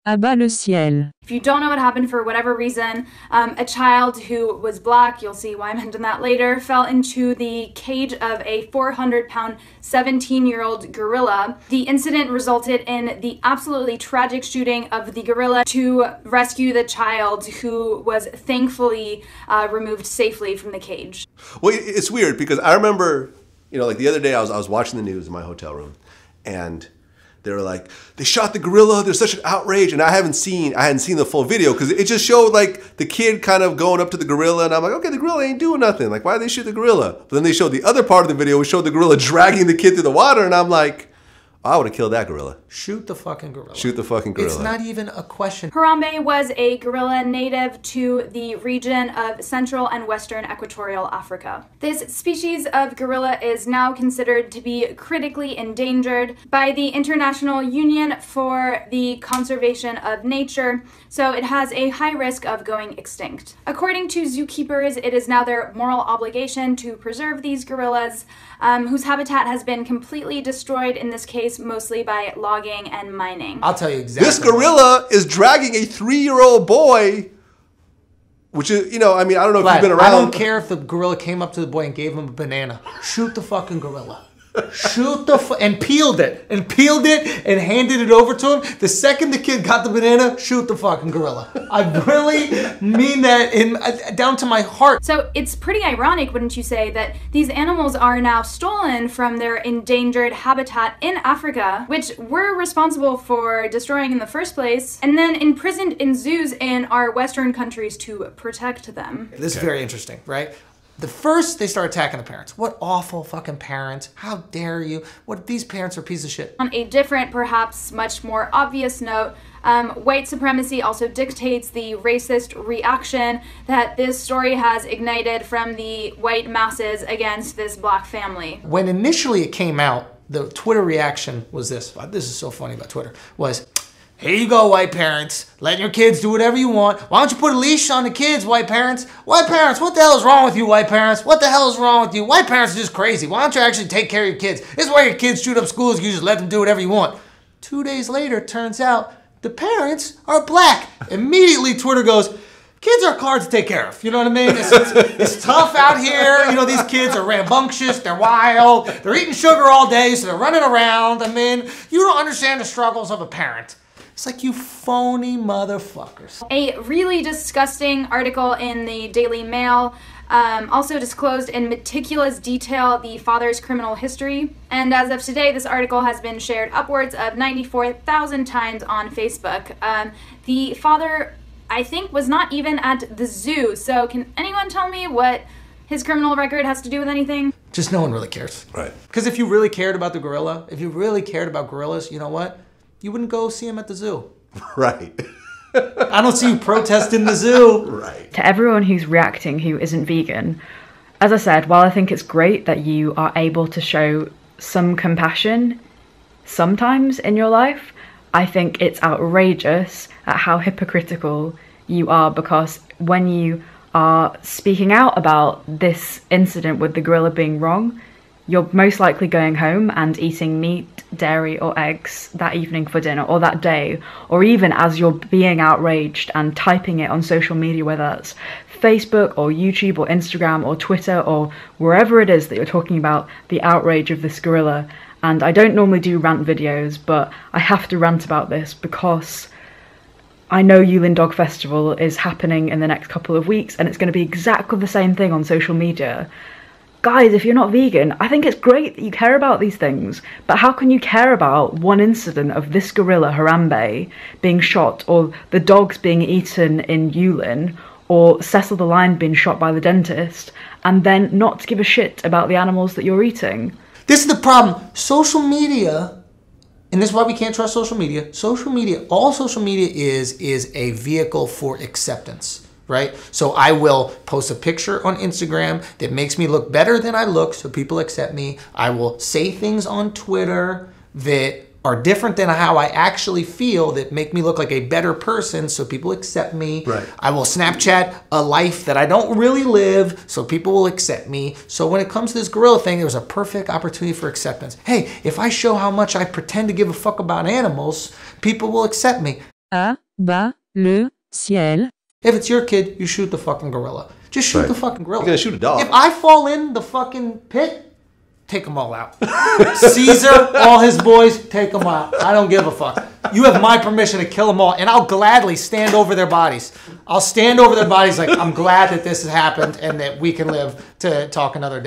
À-bas-le-ciel. If you don't know what happened for whatever reason, a child who was black, you'll see why I mentioned that later, fell into the cage of a 400-pound, 17-year-old gorilla. The incident resulted in the absolutely tragic shooting of the gorilla to rescue the child, who was thankfully removed safely from the cage. Well, it's weird because I remember, like the other day I was watching the news in my hotel room, and they were like, they shot the gorilla, there's such an outrage. And I hadn't seen the full video because it just showed like the kid kind of going up to the gorilla, and I'm like, okay, the gorilla ain't doing nothing. Like, why did they shoot the gorilla? But then they showed the other part of the video, which showed the gorilla dragging the kid through the water, and I'm like, I would have killed that gorilla. Shoot the fucking gorilla. Shoot the fucking gorilla. It's not even a question. Harambe was a gorilla native to the region of Central and Western Equatorial Africa. This species of gorilla is now considered to be critically endangered by the International Union for the Conservation of Nature, so it has a high risk of going extinct. According to zookeepers, it is now their moral obligation to preserve these gorillas, whose habitat has been completely destroyed, in this case mostly by logging and mining. I'll tell you exactly. This gorilla is dragging a 3-year-old boy, which is, I mean, I don't know if you've been around. I don't care if the gorilla came up to the boy and gave him a banana. Shoot the fucking gorilla. Shoot and peeled it and handed it over to him. The second the kid got the banana, shoot the fucking gorilla. I really mean that down to my heart. So it's pretty ironic, wouldn't you say, that these animals are now stolen from their endangered habitat in Africa, which we're responsible for destroying in the first place, and then imprisoned in zoos in our Western countries to protect them. This is very interesting, right? The first, they start attacking the parents. What awful fucking parents. How dare you? What, these parents are pieces of shit. On a different, perhaps much more obvious note, white supremacy also dictates the racist reaction that this story has ignited from the white masses against this black family. When initially it came out, the Twitter reaction was this. This is so funny about Twitter. Was, here you go, white parents. Let your kids do whatever you want. Why don't you put a leash on the kids, white parents? White parents, what the hell is wrong with you, white parents? What the hell is wrong with you? White parents are just crazy. Why don't you actually take care of your kids? This is why your kids shoot up schools. You just let them do whatever you want. 2 days later, it turns out the parents are black. Immediately, Twitter goes, kids are hard to take care of. You know what I mean? It's tough out here. These kids are rambunctious. They're wild. They're eating sugar all day, so they're running around. I mean, you don't understand the struggles of a parent. It's like, you phony motherfuckers. A really disgusting article in the Daily Mail also disclosed in meticulous detail the father's criminal history. And as of today, this article has been shared upwards of 94,000 times on Facebook. The father, I think, was not even at the zoo. So can anyone tell me what his criminal record has to do with anything? Just no one really cares. Right. Because if you really cared about the gorilla, if you really cared about gorillas, you know what? You wouldn't go see him at the zoo. Right. I don't see you protesting the zoo. Right. To everyone who's reacting who isn't vegan, as I said, while I think it's great that you are able to show some compassion sometimes in your life, I think it's outrageous at how hypocritical you are, because when you are speaking out about this incident with the gorilla being wrong, you're most likely going home and eating meat, dairy or eggs that evening for dinner, or that day, or even as you're being outraged and typing it on social media, whether that's Facebook or YouTube or Instagram or Twitter or wherever it is that you're talking about the outrage of this gorilla. And I don't normally do rant videos, but I have to rant about this because I know Yulin Dog Festival is happening in the next couple of weeks, and it's going to be exactly the same thing on social media. Guys, if you're not vegan, I think it's great that you care about these things, but how can you care about one incident of this gorilla, Harambe, being shot, or the dogs being eaten in Yulin, or Cecil the lion being shot by the dentist, and then not give a shit about the animals that you're eating? This is the problem. Social media, and this is why we can't trust social media. All social media is a vehicle for acceptance. Right? So I will post a picture on Instagram that makes me look better than I look so people accept me. I will say things on Twitter that are different than how I actually feel that make me look like a better person so people accept me. Right. I will Snapchat a life that I don't really live so people will accept me. So when it comes to this gorilla thing, there was a perfect opportunity for acceptance. Hey, if I show how much I pretend to give a fuck about animals, people will accept me. à-bas-le-ciel. If it's your kid, you shoot the fucking gorilla. Just shoot Right. the fucking gorilla. You're gonna shoot a dog. If I fall in the fucking pit, take them all out. Caesar, all his boys, take them out. I don't give a fuck. You have my permission to kill them all, and I'll gladly stand over their bodies. I'll stand over their bodies like, I'm glad that this has happened and that we can live to talk another day.